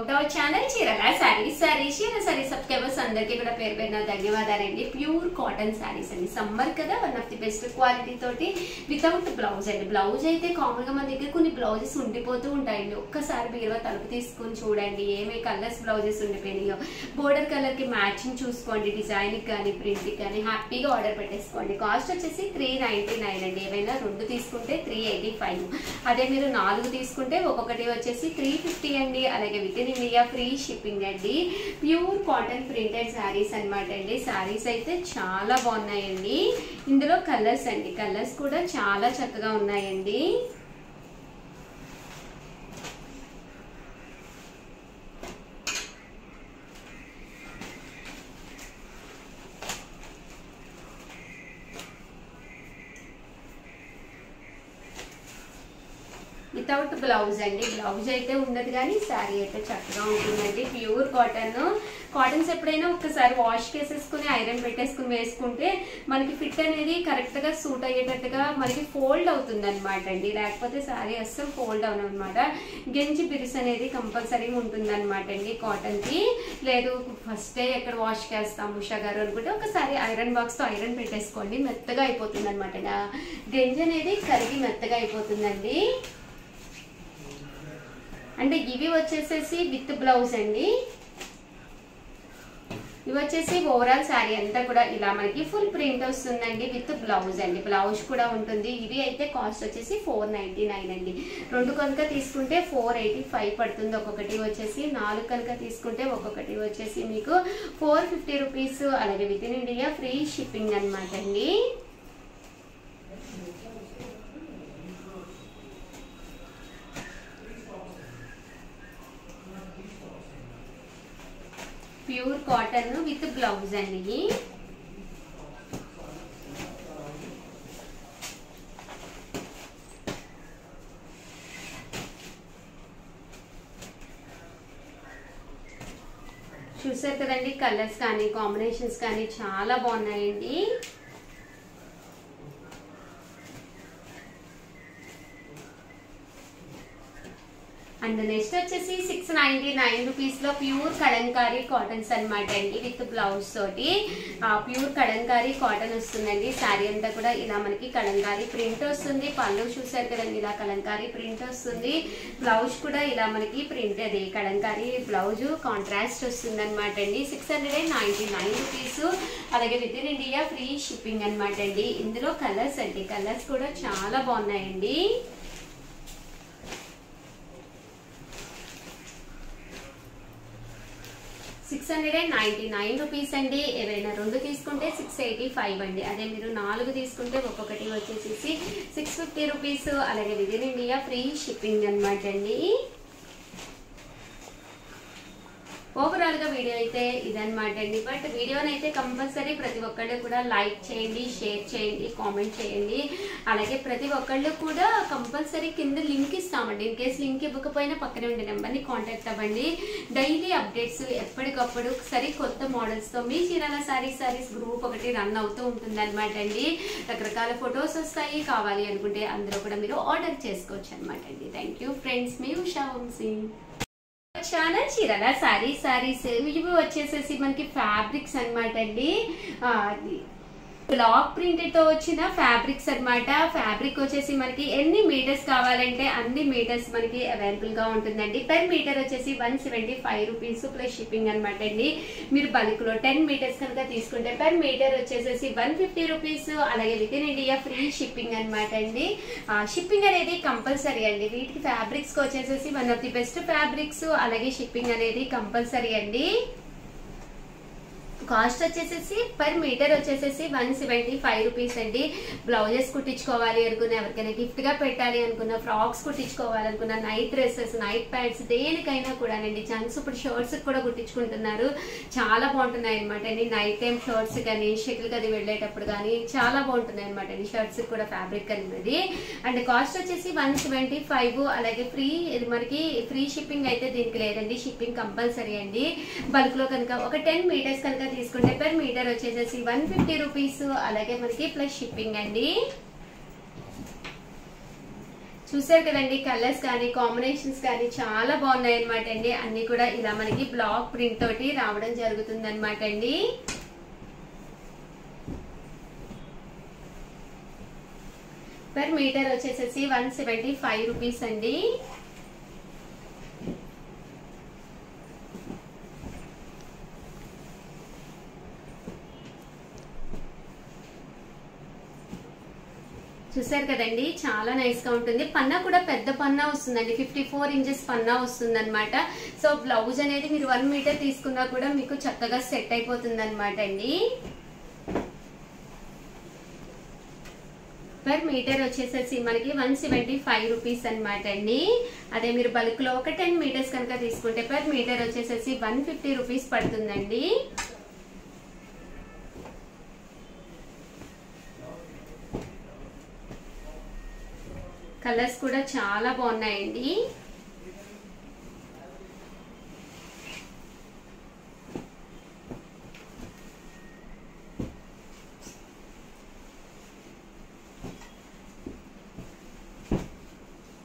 Channel చీరల saris subscribers అందరికీ కూడా పేరు పేరున ధన్యవాదాలండి. ప్యూర్ కాటన్ సారీస్ అండి. సమ్మర్ కదా, one of the best quality తోటి వితౌట్ బ్లౌజ్ అండి. బ్లౌజ్ అయితే కామన్ గా మన దగ్గర కొన్ని బ్లౌజెస్ ఉండిపోతూ ఉంటాయండి. ఒక్కసారి బీరువా తలుపు తీసుకుని చూడండి ఏమే కలర్స్ బ్లౌజెస్ ఉండిపోయినాయో. బోర్డర్ కలర్ కి మ్యాచింగ్ చూసుకోండి, డిజైన్ కానీ ప్రింట్ కానీ హ్యాపీగా ఆర్డర్ పెట్టేసుకోండి. కాస్ట్ వచ్చేసి 399 అండి. ఏమైనా 2 తీసుకుంటే 385. అదే మీరు 4 తీసుకుంటే ఒక్కొక్కటి వచ్చేసి 350 అండి. అలాగే with in India free shipping అండి. ప్యూర్ కాటన్ ప్రింటెడ్ శారీస్ అనమాట అండి. శారీస్ అయితే చాలా బాగున్నాయండి. ఇందులో కలర్స్ అండి, కలర్స్ కూడా చాలా చక్కగా ఉన్నాయండి. వితౌట్ బ్లౌజ్ అండి. బ్లౌజ్ అయితే ఉండదు కానీ శారీ అయితే చక్కగా ఉంటుందండి. ప్యూర్ కాటన్స్ ఎప్పుడైనా ఒక్కసారి వాష్ చేసేసుకుని ఐరన్ పెట్టేసుకుని వేసుకుంటే మనకి ఫిట్ అనేది కరెక్ట్ గా సూట్ అయ్యేటట్టుగా మనకి ఫోల్డ్ అవుతుంది అనమాట అండి. లేకపోతే శారీ అస్సలు ఫోల్డ్ అవను అనమాట. గెంజి బిరుసు అనేది కంపల్సరీగా ఉంటుంది అనమాట అండి కాటన్ కి. లేదు ఫస్ట్ డే ఎక్కడ వాష్ చేస్తాం ఉషా గారు అనుకుంటే ఒకసారి ఐరన్ బాక్స్ తో ఐరన్ పెట్టేసుకోండి, మెత్తగా అయిపోతుంది అనమాట. గెంజి అనేది కరిగి మెత్తగా అయిపోతుందండి. అంటే ఇవి వచ్చేసేసి విత్ బ్లౌజ్ అండి. ఇవి వచ్చేసి ఓవరాల్ శారీ అంతా కూడా ఇలా మనకి ఫుల్ ప్రింట్ వస్తుందండి విత్ బ్లౌజ్ అండి. బ్లౌజ్ కూడా ఉంటుంది. ఇవి అయితే కాస్ట్ వచ్చేసి 499 అండి. 2 కనుక తీసుకుంటే 485 పడుతుంది. ఒక్కొక్కటి వచ్చేసి 4 కనుక తీసుకుంటే ఒక్కొక్కటి వచ్చేసి మీకు 450 రూపీస్. అలాగే with in India free shipping అనమాట అండి. ప్యూర్ కాటన్ విత్ బ్లౌజ్ అండి. చూసారు కదండి, కలర్స్ కానీ కాంబినేషన్స్ కానీ చాలా బాగున్నాయండి. అండ్ నెక్స్ట్ వచ్చేసి 699 రూపీస్ లో ప్యూర్ కలంకారీ కాటన్స్ అనమాట అండి. విత్ బ్లౌజ్ తోటి ప్యూర్ కలంకారీ కాటన్ వస్తుందండి. శారీ అంతా కూడా ఇలా మనకి కలంకారీ ప్రింట్ వస్తుంది. పళ్ళు చూసారు కదండి, ఇలా కలంకారీ ప్రింట్ వస్తుంది. బ్లౌజ్ కూడా ఇలా మనకి ప్రింట్ అది కలంకారీ బ్లౌజ్ కాంట్రాస్ట్ వస్తుంది అనమాట అండి. 699 రూపీస్. అలాగే with in India free shipping అనమాట అండి. ఇందులో కలర్స్ అండి, కలర్స్ కూడా చాలా బాగున్నాయండి. రూపీస్ అండి. ఏవైనా 2 తీసుకుంటే 685 అండి. అదే మీరు 4 తీసుకుంటే ఒక్కొక్కటి వచ్చేసి 650 రూపీస్. అలాగే with in India free shipping అనమాట అండి. ఓవరాల్ గా వీడియో అయితే ఇదనమాట అండి. బట్ వీడియోనైతే కంపల్సరీ ప్రతి ఒక్కళ్ళు కూడా లైక్ చేయండి, షేర్ చేయండి, కామెంట్ చేయండి. అలాగే ప్రతి ఒక్కళ్ళు కూడా కంపల్సరీ కింద లింక్ ఇస్తామండి. ఇన్ కేసు లింక్ ఇవ్వకపోయినా పక్కనే ఉండే నెంబర్ని కాంటాక్ట్ అవ్వండి. డైలీ అప్డేట్స్ ఎప్పటికప్పుడు కొత్త మోడల్స్ తో మీ చీరాల సారీస్ గ్రూప్ ఒకటి రన్ అవుతూ ఉంటుంది అనమాట అండి. రకరకాల ఫొటోస్ వస్తాయి. కావాలి అనుకుంటే అందులో కూడా మీరు ఆర్డర్ చేసుకోవచ్చు అనమాట అండి. థ్యాంక్ యూ ఫ్రెండ్స్, మీ ఉషా వంశీ. ఛానల్ చీరల సారీస్ ఇవి వచ్చేసేసి మనకి ఫ్యాబ్రిక్స్ అనమాట అండి. బ్లాక్ ప్రింట్ తో వచ్చిన ఫ్యాబ్రిక్స్ అనమాట. ఫ్యాబ్రిక్ వచ్చేసి మనకి ఎన్ని మీటర్స్ కావాలంటే అన్ని మీటర్స్ మనకి అవైలబుల్ గా ఉంటుందండి. పెర్ మీటర్ వచ్చేసి 175 రూపీస్ ప్లస్ షిప్పింగ్ అనమాట అండి. మీరు బల్క్ లో 10 మీటర్స్ కనుక తీసుకుంటే పెర్ మీటర్ వచ్చేసేసి 150 రూపీస్. అలాగే with in India free shipping అనమాట అండి. షిప్పింగ్ అనేది కంపల్సరీ అండి. వీటికి ఫ్యాబ్రిక్స్ వచ్చేసేసి one of the best fabrics. అలాగే షిప్పింగ్ అనేది కంపల్సరీ అండి. కాస్ట్ వచ్చేసేసి పర్ మీటర్ వచ్చేసేసి 175 రూపీస్ అండి. బ్లౌజెస్ కుట్టించుకోవాలి అనుకున్న, ఎవరికైనా గిఫ్ట్ గా పెట్టాలి అనుకున్న, ఫ్రాక్స్ కుట్టించుకోవాలనుకున్న, నైట్ డ్రెస్సెస్, నైట్ ప్యాంట్స్ దేనికైనా కూడానండి. జంక్స్ ఇప్పుడు షర్ట్స్ కూడా కుట్టించుకుంటున్నారు. చాలా బాగుంటున్నాయి అనమాట అండి. నైట్ టైం షర్ట్స్ కానీ షటిల్ గది వెళ్ళేటప్పుడు కానీ చాలా బాగుంటున్నాయి అనమాట అండి. షర్ట్స్ కూడా ఫ్యాబ్రిక్ అనేది. అండ్ కాస్ట్ వచ్చేసి 175. అలాగే మనకి ఫ్రీ షిప్పింగ్ అయితే దీనికి లేదండి. షిప్పింగ్ కంపల్సరీ అండి. బల్క్ లో కనుక ఒక 10 మీటర్స్ కనుక తీసుకుంటే per మీటర్ వచ్చేసేసి 150 రూపీస్. అలాగే మనకి ప్లస్ షిప్పింగ్ అండి. చూసారు కదండి, కలర్స్ కానీ కాంబినేషన్స్ కానీ చాలా బాగున్నాయి అనమాట అండి. అన్ని కూడా ఇలా మనకి బ్లాక్ ప్రింట్ తోటి రావడం జరుగుతుంది అనమాట అండి. పర్ మీటర్ వచ్చేసేసి 175 రూపీస్ అండి. చూసారు కదండి, చాలా నైస్ గా ఉంటుంది. పన్నా కూడా పెద్ద పన్నా వస్తుందండి, 54 ఇంచెస్ పన్నా వస్తుంది అనమాట. సో బ్లౌజ్ అనేది మీరు 1 మీటర్ తీసుకున్నా కూడా మీకు చక్కగా సెట్ అయిపోతుంది అనమాట అండి. పర్ మీటర్ వచ్చేసేసి మనకి 175 రూపీస్ అనమాట అండి. అదే మీరు బల్క్ లో ఒక 10 మీటర్స్ కనుక తీసుకుంటే పర్ మీటర్ వచ్చేసేసి 150 రూపీస్ పడుతుందండి. కలర్స్ కూడా చాలా బాగున్నాయండి.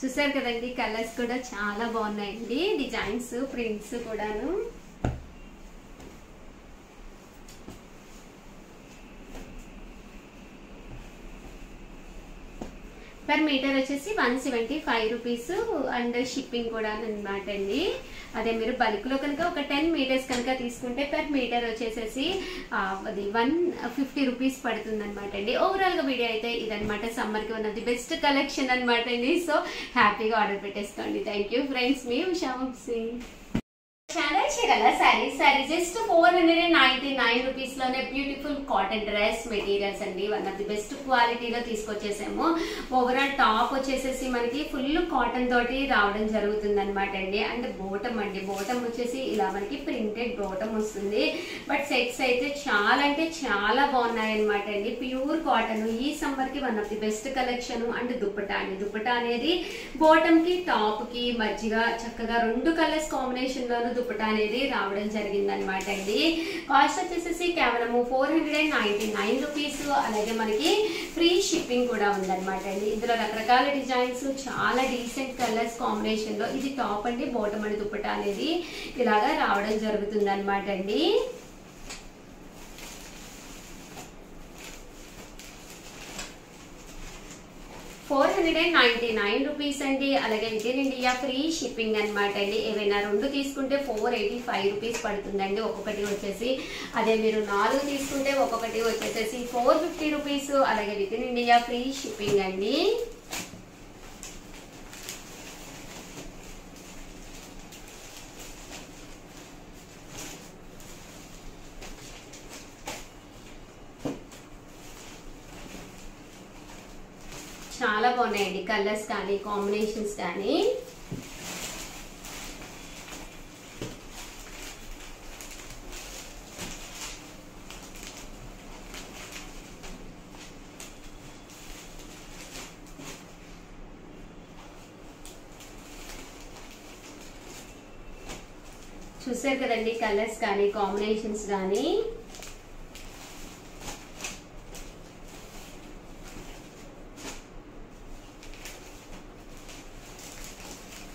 చూసారు కదండి, కలర్స్ కూడా చాలా బాగున్నాయండి. డిజైన్స్ ప్రింట్స్ కూడాను పర్ మీటర్ వచ్చేసి 175 రూపీస్ అండ్ షిప్పింగ్ కూడా అనమాట అండి. అదే మీరు బల్క్ లో కనుక ఒక 10 మీటర్స్ కనుక తీసుకుంటే పర్ మీటర్ వచ్చేసేసి అది 150 రూపీస్ పడుతుంది అనమాట అండి. ఓవరాల్ గా వీడియో అయితే ఇదనమాట, సమ్మర్ కి ఉన్నది బెస్ట్ కలెక్షన్ అనమాట అండి. సో హ్యాపీగా ఆర్డర్ పెట్టేసుకోండి. థ్యాంక్ యూ ఫ్రెండ్స్, మీ ఉషా వంశీ. చాలా చీరల సారీ జస్ట్ 499 రూపీస్ లోనే బ్యూటిఫుల్ కాటన్ డ్రెస్ మెటీరియల్స్ అండి. వన్ ఆఫ్ ది బెస్ట్ క్వాలిటీలో తీసుకొచ్చేసాము. ఓవరాల్ టాప్ వచ్చేసేసి మనకి ఫుల్ కాటన్ తోటి రావడం జరుగుతుంది అనమాట అండి. అండ్ బోటం అండి, బోటం వచ్చేసి ఇలా మనకి ప్రింటెడ్ బోటం వస్తుంది. బట్ సెట్స్ అయితే చాలా అంటే చాలా బాగున్నాయి అనమాట అండి. ప్యూర్ కాటన్, ఈ సమ్మర్ కి one of the best collection. And dupatta అండి, దుప్పటా అనేది బోటం కి టాప్ కి మధ్యగా చక్కగా 2 కలర్స్ కాంబినేషన్ లోను దుప్పటా అనేది రావడం జరిగింది అనమాట అండి. కాస్ట్ వచ్చేసేసి కేవలము 499 రూపీస్. అలాగే మనకి ఫ్రీ షిప్పింగ్ కూడా ఉందన్నమాట అండి. ఇందులో రకరకాల డిజైన్స్, చాలా డీసెంట్ కలర్స్ కాంబినేషన్ లో ఇది టాప్ అండి, బోటం అండి దుప్పటా అనేది ఇలాగా రావడం జరుగుతుంది అనమాట అండి. 499 రూపీస్ అండి. అలాగే with in India free shipping అనమాట అండి. ఏవైనా 2 తీసుకుంటే 485 రూపీస్ పడుతుందండి ఒక్కొక్కటి వచ్చేసి. అదే మీరు 4 తీసుకుంటే ఒక్కొక్కటి వచ్చేసేసి 450 రూపీస్. అలాగే with in India free shipping అండి. చాలా బాగున్నాయండి కలర్స్ కానీ కాంబినేషన్స్ కానీ. చూసారు కదండి కలర్స్ కానీ కాంబినేషన్స్ కానీ.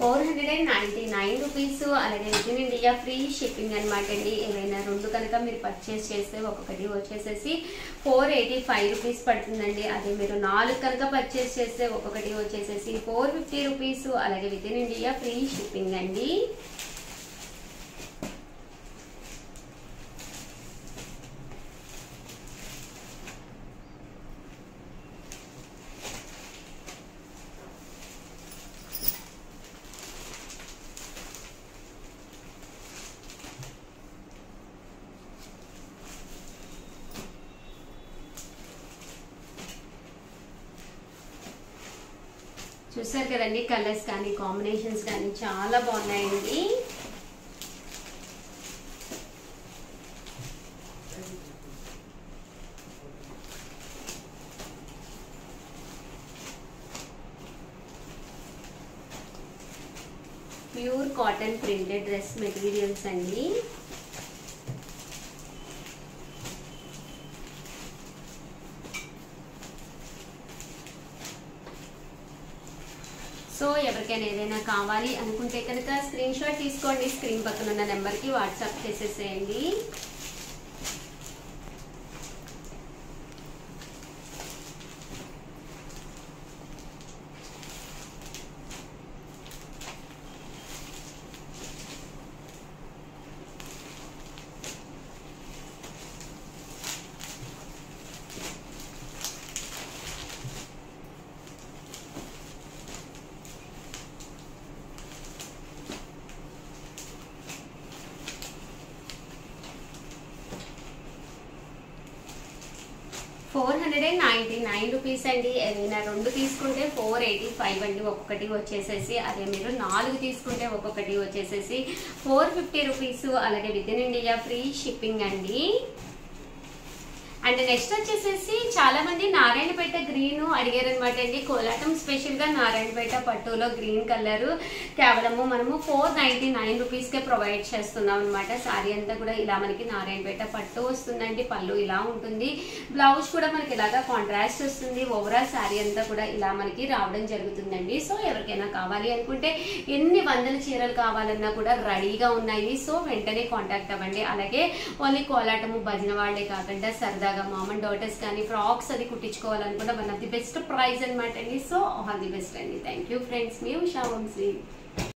499 రూపీస్. అలాగే with in India free shipping అనమాట అండి. ఏమైనా 2 కనుక మీరు పర్చేస్ చేస్తే ఒక్కొక్కటి వచ్చేసేసి 485 రూపీస్ పడుతుందండి. అదే మీరు 4 కనుక పర్చేస్ చేస్తే ఒక్కొక్కటి వచ్చేసేసి 450 రూపీస్. అలాగే with in India free shipping అండి. చూసారు కదండి కలర్స్ కానీ కాంబినేషన్స్ కానీ చాలా బాగున్నాయండి. Pure cotton printed dress materials అండి. సో ఎవరికైనా ఏదైనా కావాలి అనుకుంటే కనుక స్క్రీన్ షాట్ తీసుకోండి, స్క్రీన్ పక్కన ఉన్న నెంబర్కి వాట్సాప్ చేసేసేయండి. ₹499 అండి. ఏదైనా 2 తీసుకుంటే $485 అండి ఒక్కొక్కటి వచ్చేసేసి. అదే మీరు 4 తీసుకుంటే ఒక్కొక్కటి వచ్చేసేసి ₹450. అలాగే with in India free shipping అండి. అండ్ నెక్స్ట్ వచ్చేసేసి చాలా మంది నారాయణపేట గ్రీన్ అడిగారు అనమాట అండి. కోలాటం స్పెషల్ గా నారాయణపేట పట్టులో గ్రీన్ కలర్ కేవలము మనము ₹499కే ప్రొవైడ్ చేస్తున్నాం అనమాట. సారీ అంతా కూడా ఇలా మనకి నారాయణపేట పట్టు వస్తుందండి. పళ్ళు ఇలా ఉంటుంది, బ్లౌజ్ కూడా మనకి ఇలాగా కాంట్రాస్ట్ వస్తుంది. ఓవరాల్ సారీ అంతా కూడా ఇలా మనకి రావడం జరుగుతుందండి. సో ఎవరికైనా కావాలి అనుకుంటే ఎన్ని వందల చీరలు కావాలన్నా కూడా రెడీగా ఉన్నాయి. సో వెంటనే కాంటాక్ట్ అవ్వండి. అలాగే ఓన్లీ కోలాటము భజన వాళ్ళే కాకుండా సరదాగా మామ్ అండ్ డాటర్స్ కానీ ఫ్రాక్స్ అది కుట్టించుకోవాలనుకుంటే one of the best price అనమాట అండి. సో ఆల్ ది బెస్ట్ అండి. Thank you friends. మీ ఉషా వంశీ.